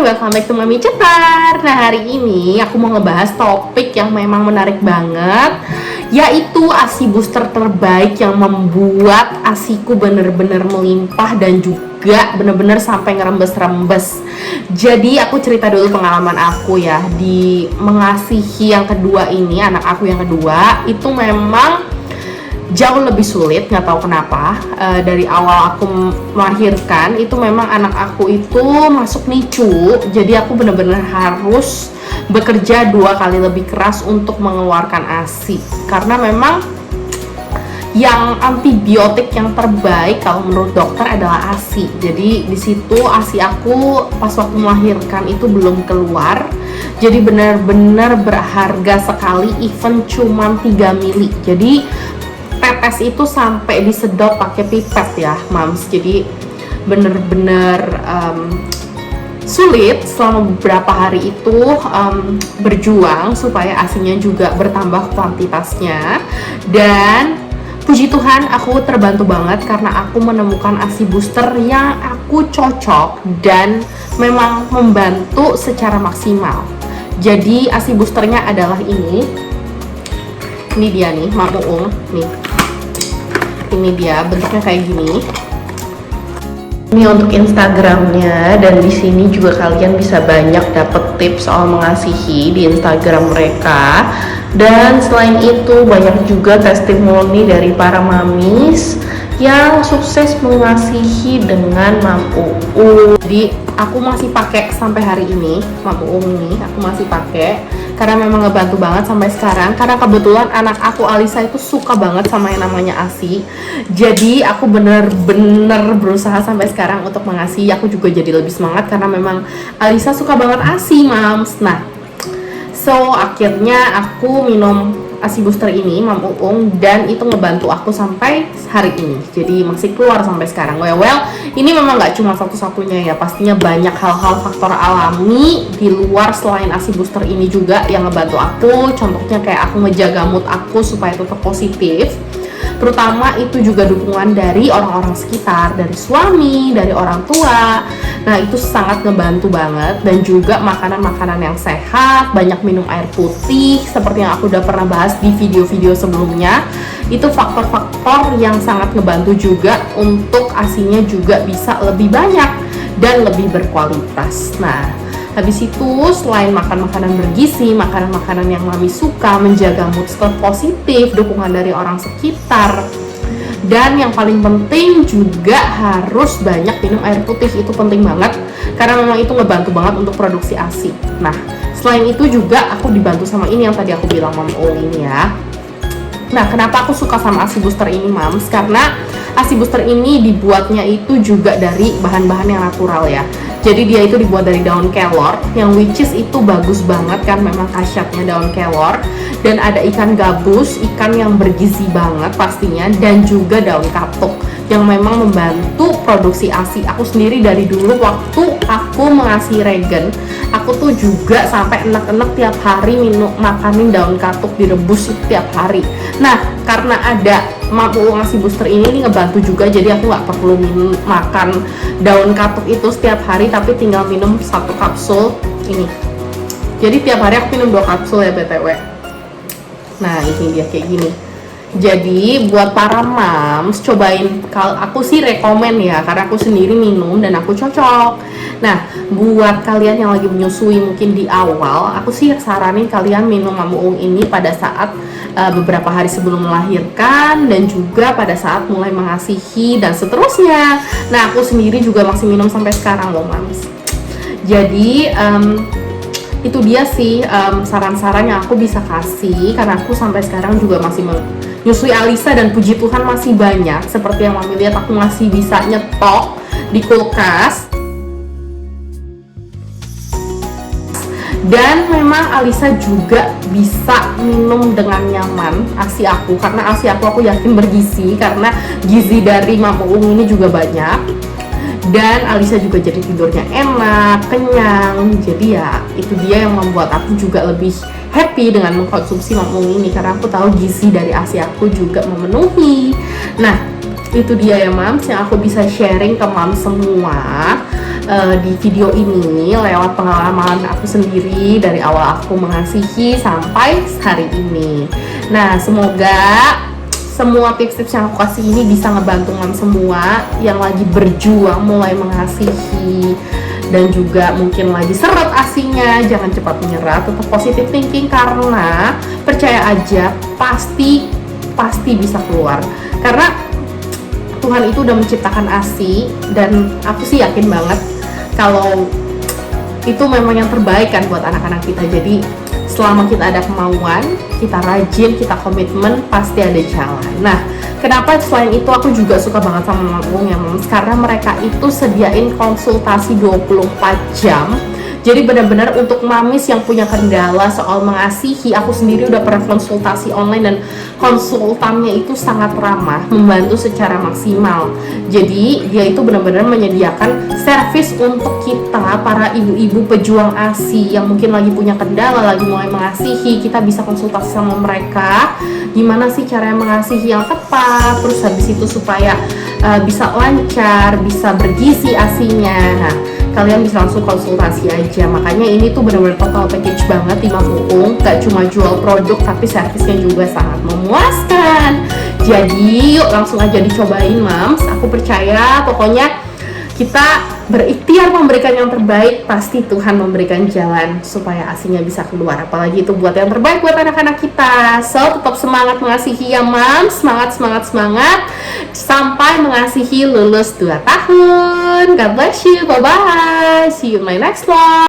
welcome back to Mami Cetar. Nah, hari ini aku mau ngebahas topik yang memang menarik banget, yaitu ASI booster terbaik yang membuat ASIku bener-bener melimpah dan juga bener-bener sampai ngerembes-rembes. Jadi aku cerita dulu pengalaman aku ya, di mengasihi yang kedua ini, anak aku yang kedua, itu memang jauh lebih sulit, nggak tahu kenapa. Dari awal aku melahirkan itu memang anak aku itu masuk NICU, jadi aku benar-benar harus bekerja 2 kali lebih keras untuk mengeluarkan ASI, karena memang yang antibiotik yang terbaik kalau menurut dokter adalah ASI. Jadi di situ ASI aku pas waktu melahirkan itu belum keluar, jadi benar-benar berharga sekali, even cuman 3 mili. Jadi tetes itu sampai disedot pakai pipet ya, Mams. Jadi bener-bener sulit selama beberapa hari itu berjuang supaya asinya juga bertambah kuantitasnya. Dan puji Tuhan aku terbantu banget karena aku menemukan ASI booster yang aku cocok dan memang membantu secara maksimal. Jadi ASI boosternya adalah ini dia nih, Mam Uung nih. Ini dia bentuknya kayak gini. Ini untuk Instagramnya, dan di sini juga kalian bisa banyak dapet tips soal mengasihi di Instagram mereka. Dan selain itu banyak juga testimoni dari para mamis yang sukses mengasihi dengan Mam Uung. Jadi aku masih pakai sampai hari ini, Mam Uung ini aku masih pakai karena memang ngebantu banget sampai sekarang. Karena kebetulan anak aku Alisa itu suka banget sama yang namanya ASI, jadi aku bener-bener berusaha sampai sekarang untuk mengasihi. Aku juga jadi lebih semangat karena memang Alisa suka banget ASI, Mams. Nah, so akhirnya aku minum ASI booster ini, Mam Uung, dan itu ngebantu aku sampai hari ini. Jadi masih keluar sampai sekarang. Well, ini memang nggak cuma satu-satunya ya. Pastinya banyak hal-hal faktor alami di luar selain ASI booster ini juga yang ngebantu aku. Contohnya kayak aku ngejaga mood aku supaya tetap positif. Terutama itu juga dukungan dari orang-orang sekitar, dari suami, dari orang tua. Nah, itu sangat ngebantu banget. Dan juga makanan-makanan yang sehat, banyak minum air putih, seperti yang aku udah pernah bahas di video-video sebelumnya. Itu faktor-faktor yang sangat ngebantu juga untuk asinya juga bisa lebih banyak dan lebih berkualitas. Nah, habis itu selain makan makanan bergizi, makanan-makanan yang mami suka, menjaga mood tetap positif, dukungan dari orang sekitar, dan yang paling penting juga harus banyak minum air putih. Itu penting banget karena memang itu ngebantu banget untuk produksi ASI. Nah, selain itu juga aku dibantu sama ini yang tadi aku bilang, Mam Uung ini ya. Nah, kenapa aku suka sama ASI booster ini, Mams? Karena ASI booster ini dibuatnya itu juga dari bahan-bahan yang natural ya. Jadi dia itu dibuat dari daun kelor, yang which is itu bagus banget kan, memang khasiatnya daun kelor. Dan ada ikan gabus, ikan yang bergizi banget pastinya, dan juga daun katuk yang memang membantu produksi ASI. Aku sendiri dari dulu waktu aku mengasihi Regen, aku tuh juga sampai enek-enek tiap hari makanin daun katuk direbus itu tiap hari. Nah, karena ada Mam Uung ASI booster ini ngebantu juga, jadi aku nggak perlu makan daun katuk itu setiap hari, tapi tinggal minum 1 kapsul ini. Jadi tiap hari aku minum 2 kapsul ya, BTW. Nah, ini dia kayak gini. Jadi buat para mams, cobain. Kalau aku sih rekomen ya, karena aku sendiri minum dan aku cocok. Nah, buat kalian yang lagi menyusui mungkin di awal, aku sih saranin kalian minum Mam Uung ini pada saat beberapa hari sebelum melahirkan, dan juga pada saat mulai mengasihi dan seterusnya. Nah, aku sendiri juga masih minum sampai sekarang loh, Mams. Jadi itu dia sih saran-saran yang aku bisa kasih, karena aku sampai sekarang juga masih menyusui Alisa, dan puji Tuhan masih banyak. Seperti yang Mami lihat, aku masih bisa nyetok di kulkas. Dan memang Alisa juga bisa minum dengan nyaman ASI aku, karena ASI aku yakin bergizi, karena gizi dari Mam Uung ini juga banyak. Dan Alisa juga jadi tidurnya enak, kenyang. Jadi ya itu dia yang membuat aku juga lebih happy dengan mengkonsumsi Mam Uung ini, karena aku tahu gizi dari ASI aku juga memenuhi. Nah, itu dia ya, Mams, yang aku bisa sharing ke Mams semua. di video ini lewat pengalaman aku sendiri dari awal aku mengasihi sampai hari ini. Nah, semoga semua tips-tips yang aku kasih ini bisa ngebantu kalian semua yang lagi berjuang mulai mengasihi dan juga mungkin lagi seret asinya. Jangan cepat menyerah, tetap positive thinking, karena percaya aja pasti bisa keluar. Karena Tuhan itu udah menciptakan ASI, dan aku sih yakin banget kalau itu memang yang terbaik kan buat anak-anak kita. Jadi selama kita ada kemauan, kita rajin, kita komitmen, pasti ada jalan. Nah, kenapa selain itu aku juga suka banget sama Mama ya Moms, karena mereka itu sediain konsultasi 24 jam. Jadi benar-benar untuk mamis yang punya kendala soal mengasihi, aku sendiri udah pernah konsultasi online dan konsultannya itu sangat ramah, membantu secara maksimal. Jadi dia itu benar-benar menyediakan servis untuk kita para ibu-ibu pejuang ASI yang mungkin lagi punya kendala, lagi mulai mengasihi. Kita bisa konsultasi sama mereka, gimana sih cara mengasihi yang tepat, terus habis itu supaya bisa lancar, bisa bergizi ASInya. Nah, kalian bisa langsung konsultasi aja. Makanya ini tuh benar-benar total package banget di Mampuung. Gak cuma jual produk, tapi servisnya juga sangat memuaskan. Jadi yuk langsung aja dicobain Mams. Aku percaya pokoknya kita berikhtiar memberikan yang terbaik, pasti Tuhan memberikan jalan supaya ASInya bisa keluar. Apalagi itu buat yang terbaik buat anak-anak kita. So, tetap semangat mengasihi ya Mams. Semangat sampai mengasihi lulus 2 tahun. God bless you, bye bye. See you in my next vlog.